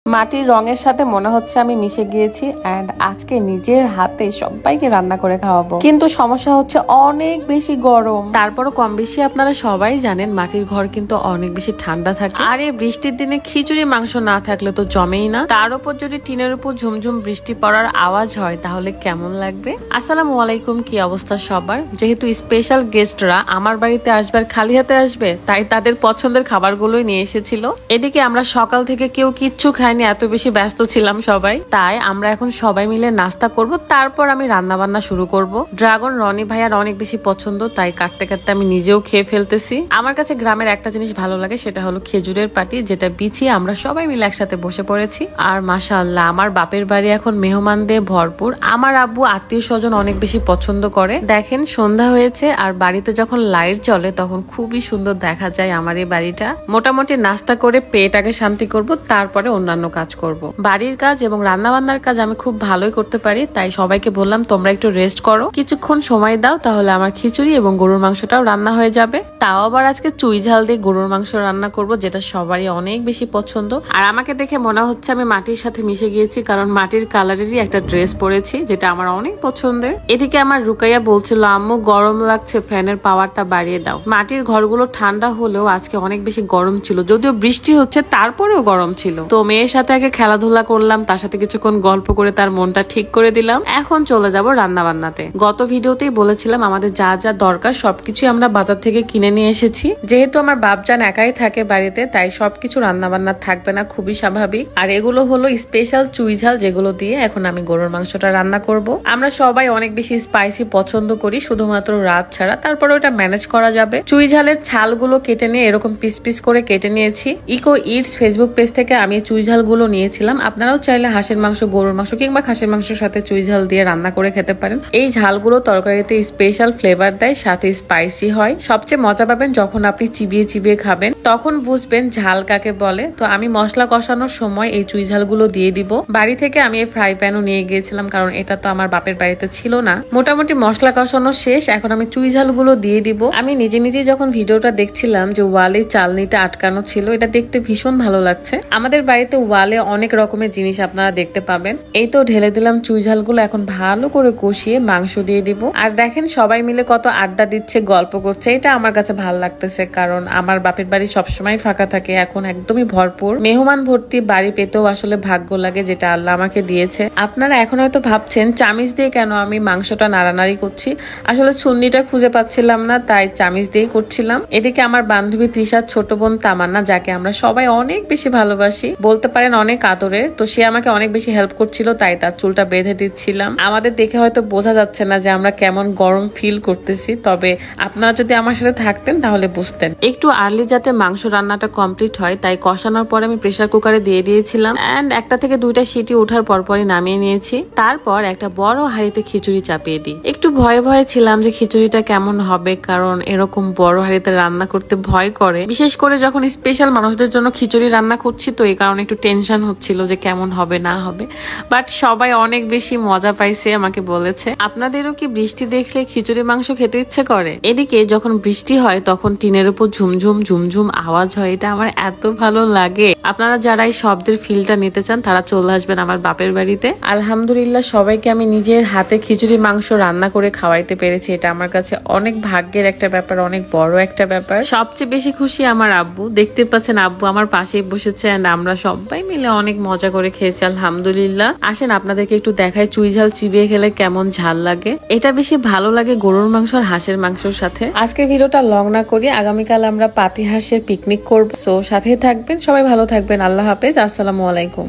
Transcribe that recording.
মাটির রঙের সাথে মনে হচ্ছে আমি মিশে গিয়েছি এন্ড আজকে নিজের হাতে সবাইকে রান্না করে খাওয়াবো। কিন্তু সমস্যা হচ্ছে অনেক বেশি গরম। তারপরও কম বেশি আপনারা সবাই জানেন মাটির ঘর কিন্তু অনেক বেশি ঠান্ডা থাকে। আর এই বৃষ্টির দিনে খিচুড়ি মাংস না থাকলে তো জমেই না। তার উপর যদি টিনের উপর ঝুমঝুম বৃষ্টি পড়ার আওয়াজ হয় তাহলে কেমন লাগবে। আসসালামু আলাইকুম, কি অবস্থা সবার? যেহেতু স্পেশাল গেস্টরা আমার বাড়িতে আসবে আর খালি হাতে আসবে, তাই তাদের পছন্দের খাবারগুলোই নিয়ে এসেছিল। এদিকে আমরা সকাল থেকে কেউ কিচ্ছু খাই এত বেশি ব্যস্ত ছিলাম সবাই, তাই আমরা এখন সবাই মিলে নাস্তা করব, তারপর আমি রান্না বান্না শুরু করব। ড্রাগন রনি ভাইয়ার অনেক বেশি পছন্দ, তাই কাটতে কাটতে আমি নিজেও খেয়ে ফেলতেছি। আমার কাছে গ্রামের একটা জিনিস ভালো লাগে, সেটা হলো খেজুরের পাটি, যেটা বিছিয়ে আমরা সবাই মিলে একসাথে বসে পড়েছি। আর মাশাআল্লাহ আমার বাপের বাড়ি এখন মেহমান দিয়ে ভরপুর। আমার আব্বু আত্মীয় স্বজন অনেক বেশি পছন্দ করে। দেখেন সন্ধ্যা হয়েছে আর বাড়িতে যখন লাইট জ্বলে তখন খুবই সুন্দর দেখা যায় আমার এই বাড়িটা। মোটামুটি নাস্তা করে পেট আগে শান্তি করব, তারপরে অন্যান্য কাজ করব। বাড়ির কাজ এবং রান্না বান্নার কাজ আমি খুব ভালোই করতে পারি, তাই সবাইকে বললাম তোমরা একটু রেস্ট করো, কিছুক্ষণ সময় দাও, তাহলে আমার খিচুড়ি এবং গরুর মাংসটাও রান্না হয়ে যাবে। তাও আবার আজকে চুই ঝাল দিয়ে গরুর মাংস রান্না করব, যেটা সবারই অনেক বেশি পছন্দ। আর আমাকে দেখে মনে হচ্ছে আমি মাটির সাথে মিশে গিয়েছি, কারণ মাটির কালারেরই একটা ড্রেস পরেছি, যেটা আমার অনেক পছন্দের। এদিকে আমার রুকাইয়া বলছিল আম্মু গরম লাগছে, ফ্যানের পাওয়ারটা বাড়িয়ে দাও। মাটির ঘরগুলো ঠান্ডা হলেও আজকে অনেক বেশি গরম ছিল, যদিও বৃষ্টি হচ্ছে তারপরেও গরম ছিল। তো মেয়ের সাথে আগে খেলাধুলা করলাম, তার সাথে কিছুক্ষণ গল্প করে তার মনটা ঠিক করে দিলাম। এখন চলে যাব রান্না বান্নাতে। গত ভিডিওতেই বলেছিলাম আমাদের যা যা দরকার সবকিছু আমরা বাজার থেকে কিনে নিয়ে এসেছি। যেহেতু আমার বাপজান একাই থাকে বাড়িতে, তাই সবকিছু রান্না বান্না থাকবে না, খুবই স্বাভাবিক। আর এগুলো হলো স্পেশাল চুই ঝাল, যেগুলো দিয়ে এখন আমি গরুর মাংসটা রান্না করব। আমরা সবাই অনেক বেশি স্পাইসি পছন্দ করি, শুধুমাত্র রাত ছাড়া, তারপরে ওটা ম্যানেজ করা যাবে। চুই ঝালের ছালগুলো কেটে নিয়ে এরকম পিস পিস করে কেটে নিয়েছি। ইকো ইটস ফেসবুক পেজ থেকে আমি চুই ঝাল গুলো নিয়েছিলাম। আপনারাও চাইলে হাঁসের মাংস, গরুর মাংস কিংবা খাসির মাংসের সাথে চুই ঝাল দিয়ে রান্না করে খেতে পারেন। এই ঝালগুলো তরকারিতে স্পেশাল ফ্লেভার দেয়, সাথে স্পাইসি হয়। সবচেয়ে মজা পাবেন যখন আপনি চিবিয়ে চিবিয়ে খাবেন, তখন বুঝবেন ঝাল কাকে বলে। তো আমি মশলা কষানোর সময় এই চুই ঝালগুলো দিয়ে দিব। বাড়ি থেকে আমি এই ফ্রাই প্যানও নিয়ে গিয়েছিলাম, কারণ এটা তো আমার বাপের বাড়িতে ছিল না। মোটামুটি মশলা কষানো শেষ, এখন আমি চুই ঝালগুলো দিয়ে দিব। আমি নিজে নিজে যখন ভিডিওটা দেখছিলাম যে ওয়ালে চালনিটা আটকানো ছিল, এটা দেখতে ভীষণ ভালো লাগছে। আমাদের বাড়িতে ওয়ালে অনেক রকমের জিনিস আপনারা দেখতে পাবেন। এই তো ঢেলে দিলাম চুই ঝালগুলো, এখন ভালো করে কষিয়ে মাংস দিয়ে দিব। আর দেখেন সবাই মিলে কত আড্ডা দিচ্ছে, গল্প করছে, এটা আমার কাছে ভালো লাগতেছে, কারণ আমার বাপের বাড়ি সবসময় ফাঁকা থাকে, এখন একদমই ভরপুর। মেহমান ভর্তি বাড়ি পেতেও আসলে ভাগ্য লাগে, যেটা আল্লাহ আমাকে দিয়েছে। আপনারা এখন হয়তো ভাবছেন চামিচ দিয়ে কেন আমি মাংসটা নাড়ানাড়ি করছি। আসলে ছুন্নিটা খুঁজে পাচ্ছিলাম না, তাই চামিচ দিয়েই করছিলাম। এদিকে আমার বান্ধবী তৃষার ছোট বোন তামান্না, যাকে আমরা সবাই অনেক বেশি ভালোবাসি, বলতে পারেন অনেক আদরের, তো সে আমাকে অনেক বেশি হেল্প করছিল, তাই তার চুলটা বেঁধে দিচ্ছিলাম। আমাদের দেখে হয়তো বোঝা যাচ্ছে না যে আমরা কেমন গরম ফিল করতেছি, তবে আপনারা যদি আমার সাথে থাকতেন তাহলে বুঝতেন। একটু আর্লি যাতে মাংস রান্নাটা কমপ্লিট হয়, তাই কষানোর পরে আমি প্রেসার কুকারে দিয়ে দিয়েছিলাম এন্ড একটা থেকে দুইটা সিটি ওঠার পরপরই নামিয়ে নিয়েছি। তারপর একটা বড় হাঁড়িতে খিচুড়ি চাপিয়ে দিই। একটু ভয়ে ভয়ে ছিলাম যে খিচুড়িটা কেমন হবে, কারণ এরকম বড় হাঁড়িতে রান্না করতে ভয় করে, বিশেষ করে যখন স্পেশাল মানুষদের জন্য খিচুড়ি রান্না করছি, তো এই কারণে একটু টেনশন হচ্ছিল যে কেমন হবে না হবে। বাট সবাই অনেক বেশি মজা পাইছে, আমাকে বলেছে। আপনাদেরও কি বৃষ্টি দেখলে খিচুড়ি মাংস খেতে ইচ্ছে করে? এদিকে যখন বৃষ্টি হয় তখন টিনের উপর ঝুমঝুম ঝুমঝুম আওয়াজ হয়, এটা আমার এত ভালো লাগে। আপনারা যারা এই শব্দের ফিলটা নিতে চান তারা চলে আসবেন আমার বাপের বাড়িতে। আলহামদুলিল্লাহ সবাইকে আমি নিজের হাতে খিচুড়ি মাংস রান্না করে খাওয়াইতে পেরেছি, এটা আমার কাছে অনেক ভাগ্যের একটা ব্যাপার, অনেক বড় একটা ব্যাপার। সবচেয়ে বেশি খুশি আমার আব্বু, দেখতে পাচ্ছেন আব্বু আমার পাশেই বসেছে এন্ড আমরা সবাই মিলে অনেক মজা করে খেয়েছি আলহামদুলিল্লাহ। আসেন আপনাদেরকে একটু দেখাই চুই ঝাল চিবিয়ে খেলে কেমন ঝাল লাগে। এটা বেশি ভালো লাগে গরুর মাংস আর হাঁসের মাংসের সাথে। আজকে ভিডিওটা লং না করি, আগামীকাল আমরা পাতি হাঁসের পিকনিক করবো, সো সাথে থাকবেন। সবাই ভালো থাকবেন, আল্লাহ হাফেজ, আসসালামু আলাইকুম।